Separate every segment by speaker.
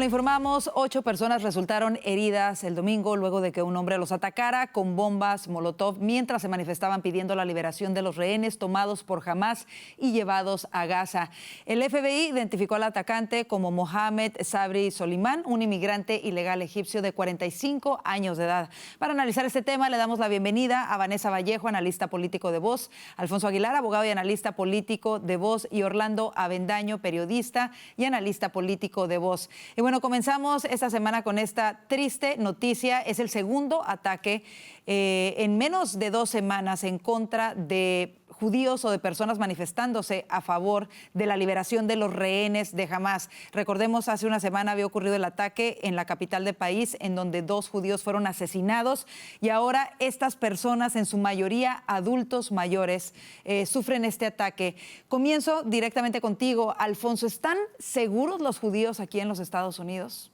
Speaker 1: le informamos, 8 personas resultaron heridas el domingo luego de que un hombre los atacara con bombas Molotov mientras se manifestaban pidiendo la liberación de los rehenes tomados por Hamás y llevados a Gaza. El FBI identificó al atacante como Mohamed Sabri Solimán, un inmigrante ilegal egipcio de 45 años de edad. Para analizar este tema le damos la bienvenida a Vanessa Vallejo, analista político de Voz, Alfonso Aguilar, abogado y analista político de Voz, y Orlando Avendaño, periodista y analista político de Voz. Y bueno, comenzamos esta semana con esta triste noticia. Es el segundo ataque en menos de 2 semanas en contra de judíos o de personas manifestándose a favor de la liberación de los rehenes de Hamás. Recordemos, hace una semana había ocurrido el ataque en la capital del país, en donde 2 judíos fueron asesinados, y ahora estas personas, en su mayoría adultos mayores, sufren este ataque. Comienzo directamente contigo, Alfonso. ¿Están seguros los judíos aquí en los Estados Unidos?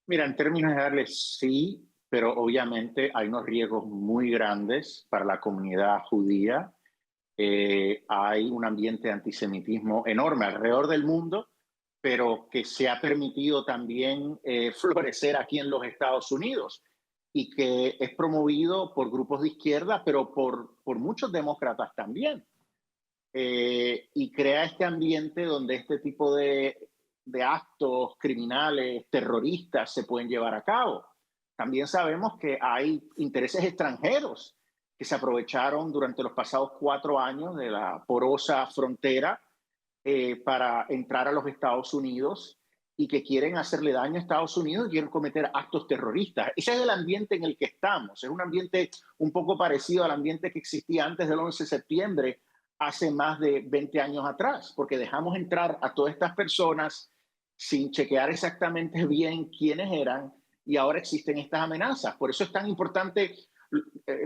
Speaker 2: Mira, en términos generales sí, pero obviamente hay unos riesgos muy grandes para la comunidad judía. Hay un ambiente de antisemitismo enorme alrededor del mundo, pero que se ha permitido también florecer aquí en los Estados Unidos y que es promovido por grupos de izquierda, pero por muchos demócratas también. Y crea este ambiente donde este tipo de actos criminales, terroristas, se pueden llevar a cabo. También sabemos que hay intereses extranjeros que se aprovecharon durante los pasados 4 años de la porosa frontera para entrar a los Estados Unidos y que quieren hacerle daño a Estados Unidos y quieren cometer actos terroristas. Ese es el ambiente en el que estamos. Es un ambiente un poco parecido al ambiente que existía antes del 11 de septiembre, hace más de 20 años atrás, porque dejamos entrar a todas estas personas sin chequear exactamente bien quiénes eran, y ahora existen estas amenazas. Por eso es tan importante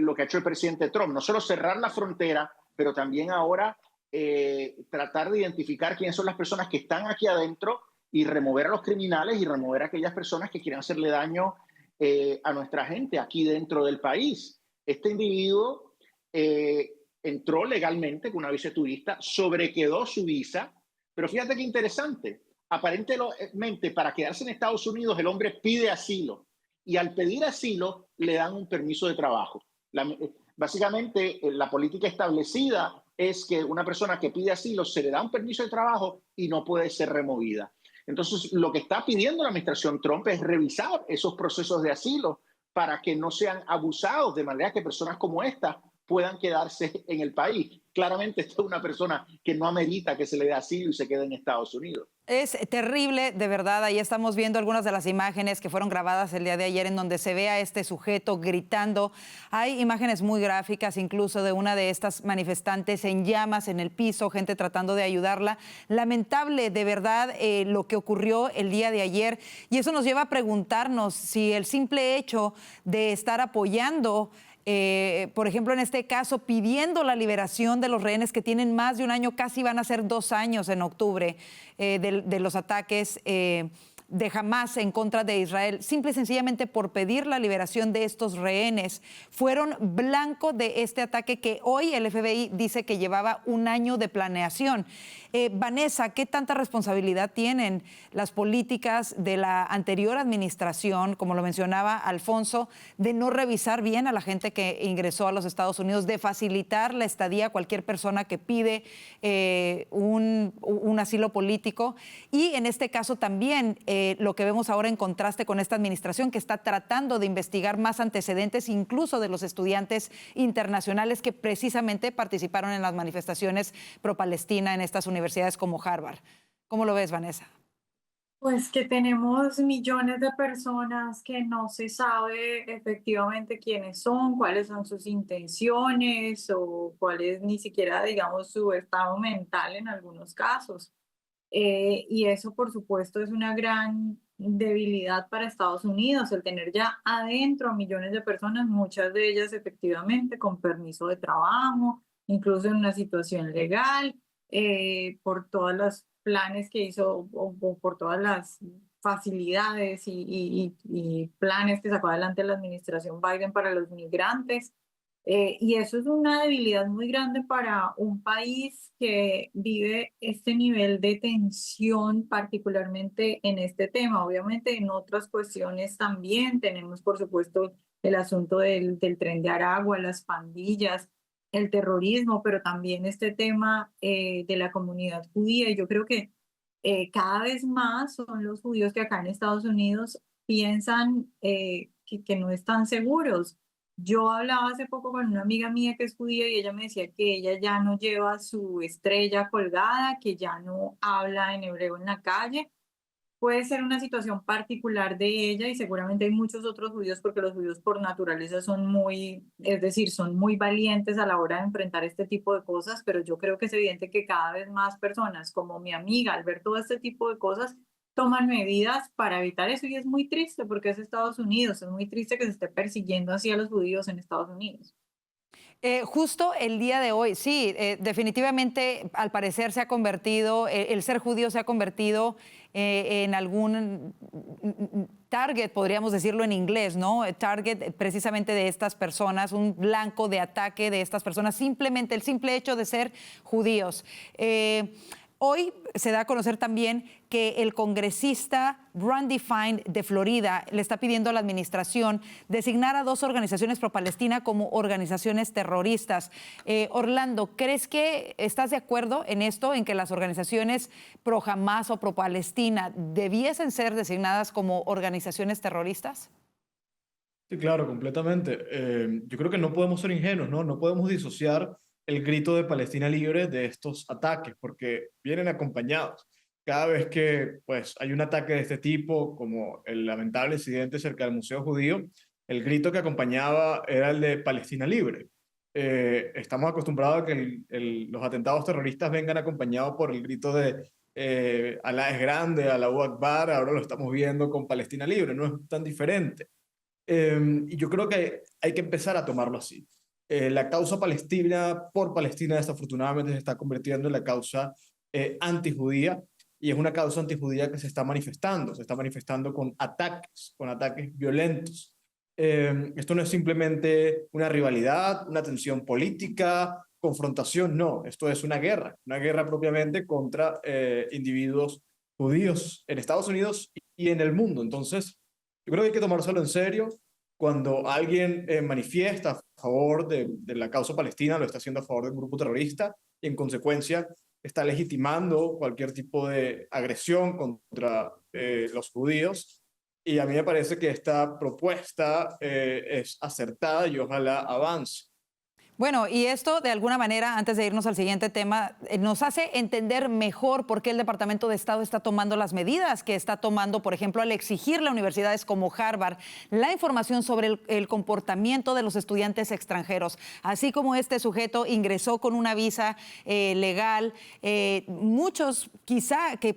Speaker 2: lo que ha hecho el presidente Trump, no solo cerrar la frontera, pero también ahora tratar de identificar quiénes son las personas que están aquí adentro y remover a los criminales y remover a aquellas personas que quieren hacerle daño a nuestra gente aquí dentro del país. Este individuo entró legalmente con una visa de turista, sobrequedó su visa, pero fíjate qué interesante. Aparentemente, para quedarse en Estados Unidos, el hombre pide asilo, y al pedir asilo le dan un permiso de trabajo. Básicamente, la política establecida es que una persona que pide asilo se le da un permiso de trabajo y no puede ser removida. Entonces, lo que está pidiendo la administración Trump es revisar esos procesos de asilo para que no sean abusados, de manera que personas como esta puedan quedarse en el país. Claramente, esta es una persona que no amerita que se le dé asilo y se quede en Estados Unidos.
Speaker 1: Es terrible, de verdad. Ahí estamos viendo algunas de las imágenes que fueron grabadas el día de ayer, en donde se ve a este sujeto gritando. Hay imágenes muy gráficas, incluso de una de estas manifestantes en llamas en el piso, gente tratando de ayudarla. Lamentable, de verdad, lo que ocurrió el día de ayer. Y eso nos lleva a preguntarnos si el simple hecho de estar apoyando, por ejemplo, en este caso, pidiendo la liberación de los rehenes que tienen más de un año, casi van a ser 2 años en octubre, de los ataques de Hamás en contra de Israel, simple y sencillamente por pedir la liberación de estos rehenes, fueron blanco de este ataque que hoy el FBI dice que llevaba 1 año de planeación. Vanessa, ¿qué tanta responsabilidad tienen las políticas de la anterior administración, como lo mencionaba Alfonso, de no revisar bien a la gente que ingresó a los Estados Unidos, de facilitar la estadía a cualquier persona que pide un asilo político? Y en este caso también lo que vemos ahora en contraste con esta administración, que está tratando de investigar más antecedentes, incluso de los estudiantes internacionales que precisamente participaron en las manifestaciones pro-Palestina en estas universidades como Harvard. ¿Cómo lo ves, Vanessa?
Speaker 3: Pues que tenemos millones de personas que no se sabe efectivamente quiénes son, cuáles son sus intenciones o cuál es ni siquiera, digamos, su estado mental en algunos casos. Y eso, por supuesto, es una gran debilidad para Estados Unidos, el tener ya adentro a millones de personas, muchas de ellas efectivamente con permiso de trabajo, incluso en una situación legal, por todos los planes que hizo o por todas las facilidades y planes que sacó adelante la administración Biden para los migrantes. Y eso es una debilidad muy grande para un país que vive este nivel de tensión, particularmente en este tema. Obviamente en otras cuestiones también tenemos, por supuesto, el asunto del tren de Aragua, las pandillas, el terrorismo, pero también este tema de la comunidad judía. Y yo creo que cada vez más son los judíos que acá en Estados Unidos piensan que no están seguros. Yo hablaba hace poco con una amiga mía que es judía y ella me decía que ella ya no lleva su estrella colgada, que ya no habla en hebreo en la calle. Puede ser una situación particular de ella y seguramente hay muchos otros judíos porque los judíos por naturaleza son muy, es decir, son muy valientes a la hora de enfrentar este tipo de cosas, pero yo creo que es evidente que cada vez más personas como mi amiga al ver todo este tipo de cosas toman medidas para evitar eso y es muy triste porque es Estados Unidos, es muy triste que se esté persiguiendo así a los judíos en Estados Unidos.
Speaker 1: Justo el día de hoy, sí, definitivamente al parecer se ha convertido, el ser judío se ha convertido en algún target, podríamos decirlo en inglés, ¿no? Target precisamente de estas personas, un blanco de ataque de estas personas, simplemente el simple hecho de ser judíos. Hoy se da a conocer también que el congresista Randy Fine de Florida le está pidiendo a la administración designar a 2 organizaciones pro-Palestina como organizaciones terroristas. Orlando, ¿crees que estás de acuerdo en esto, en que las organizaciones pro-Hamas o pro-Palestina debiesen ser designadas como organizaciones terroristas?
Speaker 4: Sí, claro, completamente. Yo creo que no podemos ser ingenuos, ¿no? No podemos disociar el grito de Palestina libre de estos ataques, porque vienen acompañados. Cada vez que pues, hay un ataque de este tipo, como el lamentable incidente cerca del Museo Judío, el grito que acompañaba era el de Palestina libre. Estamos acostumbrados a que los atentados terroristas vengan acompañados por el grito de Alá es grande, Allahu Akbar, ahora lo estamos viendo con Palestina libre, no es tan diferente. Y yo creo que hay que empezar a tomarlo así. La causa palestina por Palestina desafortunadamente se está convirtiendo en la causa antijudía y es una causa antijudía que se está manifestando con ataques violentos. Esto no es simplemente una rivalidad, una tensión política, confrontación, no, esto es una guerra propiamente contra individuos judíos en Estados Unidos y en el mundo. Entonces, yo creo que hay que tomárselo en serio. Cuando alguien manifiesta a favor de la causa palestina, lo está haciendo a favor de un grupo terrorista y en consecuencia está legitimando cualquier tipo de agresión contra los judíos. Y a mí me parece que esta propuesta es acertada y ojalá avance.
Speaker 1: Bueno, y esto de alguna manera, antes de irnos al siguiente tema, nos hace entender mejor por qué el Departamento de Estado está tomando las medidas que está tomando, por ejemplo, al exigirle a universidades como Harvard la información sobre el comportamiento de los estudiantes extranjeros. Así como este sujeto ingresó con una visa legal, muchos quizá que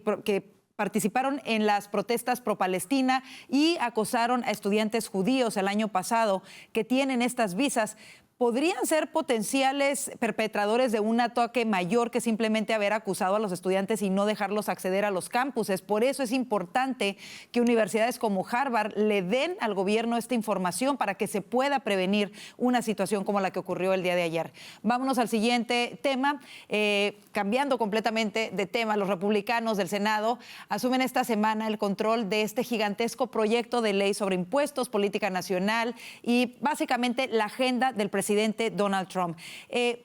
Speaker 1: participaron en las protestas pro-Palestina y acosaron a estudiantes judíos el año pasado que tienen estas visas, podrían ser potenciales perpetradores de un ataque mayor que simplemente haber acusado a los estudiantes y no dejarlos acceder a los campuses. Por eso es importante que universidades como Harvard le den al gobierno esta información para que se pueda prevenir una situación como la que ocurrió el día de ayer. Vámonos al siguiente tema. Cambiando completamente de tema, los republicanos del Senado asumen esta semana el control de este gigantesco proyecto de ley sobre impuestos, política nacional y básicamente la agenda del presidente Donald Trump.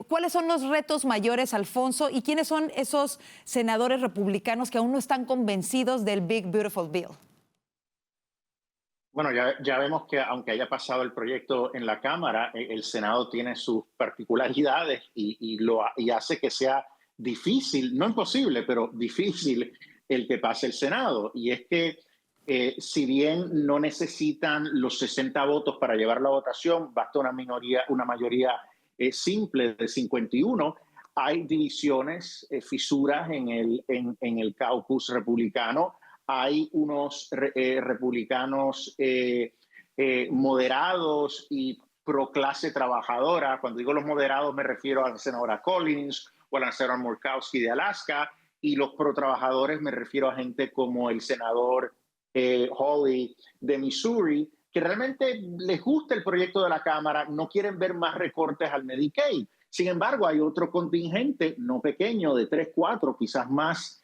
Speaker 1: ¿Cuáles son los retos mayores, Alfonso, y quiénes son esos senadores republicanos que aún no están convencidos del Big Beautiful Bill?
Speaker 2: Bueno, ya vemos que aunque haya pasado el proyecto en la Cámara, el Senado tiene sus particularidades y hace que sea difícil, no imposible, pero difícil el que pase el Senado. Y es que si bien no necesitan los 60 votos para llevar la votación, basta una mayoría simple de 51, hay divisiones, fisuras en el caucus republicano. Hay unos republicanos moderados y pro clase trabajadora. Cuando digo los moderados me refiero a la senadora Collins o a la senadora Murkowski de Alaska, y los pro trabajadores me refiero a gente como el senador Hawley de Missouri, que realmente les gusta el proyecto de la Cámara, no quieren ver más recortes al Medicaid. Sin embargo, hay otro contingente no pequeño de 3, 4, quizás más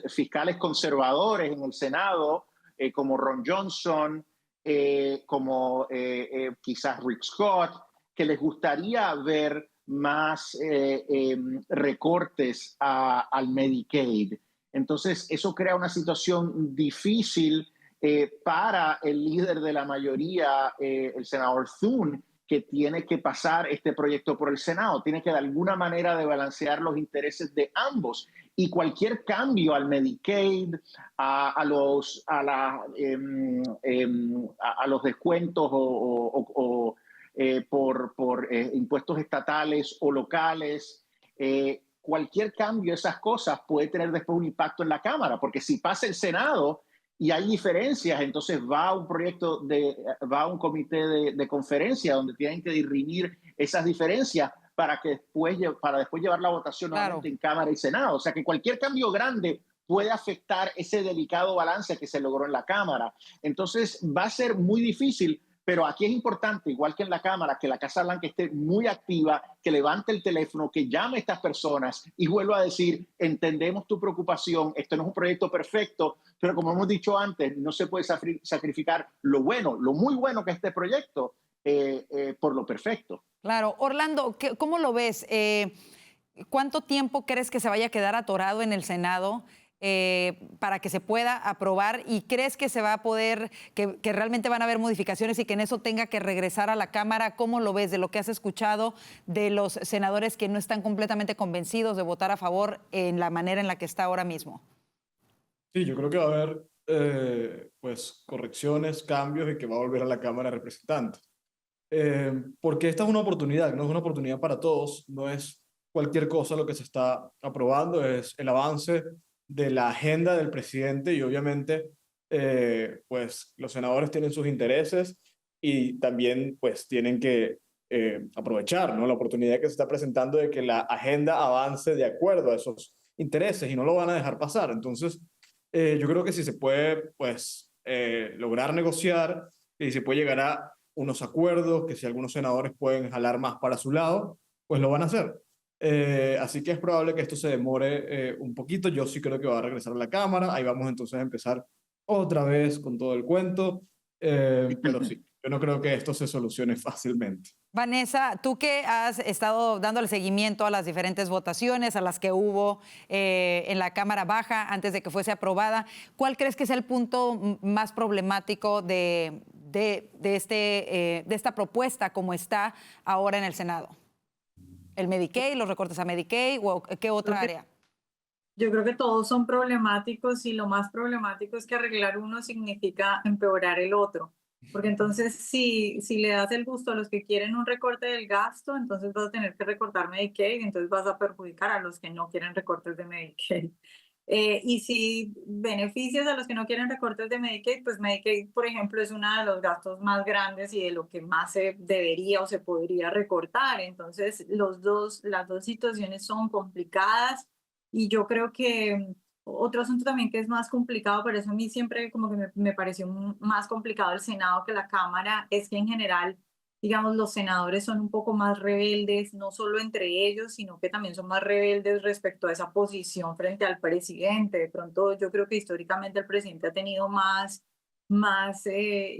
Speaker 2: fiscales conservadores en el Senado, como Ron Johnson, como quizás Rick Scott, que les gustaría ver más recortes al Medicaid. Entonces, eso crea una situación difícil para el líder de la mayoría, el senador Thune, que tiene que pasar este proyecto por el Senado. Tiene que de alguna manera de balancear los intereses de ambos. Y cualquier cambio al Medicaid, a los descuentos por impuestos estatales o locales, cualquier cambio de esas cosas puede tener después un impacto en la Cámara, porque si pasa el Senado y hay diferencias, entonces va a un comité de conferencia donde tienen que dirimir esas diferencias para después llevar la votación nuevamente en Cámara y Senado. O sea que cualquier cambio grande puede afectar ese delicado balance que se logró en la Cámara. Entonces va a ser muy difícil. Pero aquí es importante, igual que en la Cámara, que la Casa Blanca esté muy activa, que levante el teléfono, que llame a estas personas y vuelva a decir, entendemos tu preocupación, esto no es un proyecto perfecto, pero como hemos dicho antes, no se puede sacrificar lo bueno, lo muy bueno que es este proyecto por lo perfecto.
Speaker 1: Claro. Orlando, ¿cómo lo ves? ¿Cuánto tiempo crees que se vaya a quedar atorado en el Senado para que se pueda aprobar? ¿Y crees que se va a poder, que realmente van a haber modificaciones y que en eso tenga que regresar a la Cámara? ¿Cómo lo ves de lo que has escuchado de los senadores que no están completamente convencidos de votar a favor en la manera en la que está ahora mismo?
Speaker 4: Sí, yo creo que va a haber pues correcciones, cambios y que va a volver a la Cámara de Representantes. Porque esta es una oportunidad, no es una oportunidad para todos, no es cualquier cosa lo que se está aprobando, es el avance de la agenda del presidente y obviamente pues los senadores tienen sus intereses y también pues tienen que aprovechar, ¿no?, la oportunidad que se está presentando de que la agenda avance de acuerdo a esos intereses y no lo van a dejar pasar. Entonces yo creo que si se puede pues lograr negociar y se puede llegar a unos acuerdos, que si algunos senadores pueden jalar más para su lado, pues lo van a hacer. Así que es probable que esto se demore un poquito. Yo sí creo que va a regresar a la Cámara. Ahí vamos entonces a empezar otra vez con todo el cuento. Pero sí, yo no creo que esto se solucione fácilmente.
Speaker 1: Vanessa, tú que has estado dándole seguimiento a las diferentes votaciones, a las que hubo en la Cámara Baja antes de que fuese aprobada, ¿cuál crees que es el punto más problemático de esta propuesta como está ahora en el Senado? ¿El Medicaid, los recortes a Medicaid o qué otra área?
Speaker 3: Yo creo que todos son problemáticos y lo más problemático es que arreglar uno significa empeorar el otro. Porque entonces si le das el gusto a los que quieren un recorte del gasto, entonces vas a tener que recortar Medicaid, entonces vas a perjudicar a los que no quieren recortes de Medicaid. Y si beneficias a los que no quieren recortes de Medicaid, pues Medicaid, por ejemplo, es uno de los gastos más grandes y de lo que más se debería o se podría recortar. Entonces, las dos situaciones son complicadas y yo creo que otro asunto también que es más complicado, por eso a mí siempre como que me pareció más complicado el Senado que la Cámara, es que en general, digamos, los senadores son un poco más rebeldes, no solo entre ellos, sino que también son más rebeldes respecto a esa posición frente al presidente. De pronto, yo creo que históricamente el presidente ha tenido más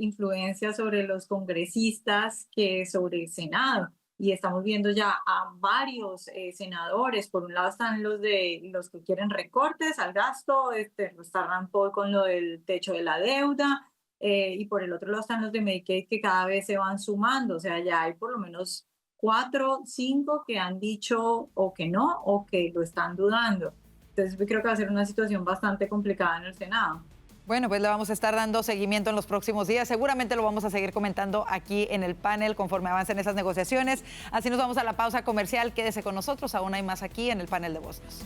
Speaker 3: influencia sobre los congresistas que sobre el Senado. Y estamos viendo ya a varios senadores. Por un lado están los que quieren recortes al gasto, está Rand Paul con lo del techo de la deuda, y por el otro lado están los de Medicaid que cada vez se van sumando. O sea, ya hay por lo menos 4, 5 que han dicho o que no, o que lo están dudando. Entonces creo que va a ser una situación bastante complicada en el Senado.
Speaker 1: Bueno, pues le vamos a estar dando seguimiento en los próximos días. Seguramente lo vamos a seguir comentando aquí en el panel conforme avancen esas negociaciones. Así nos vamos a la pausa comercial. Quédese con nosotros, aún hay más aquí en el panel de voces.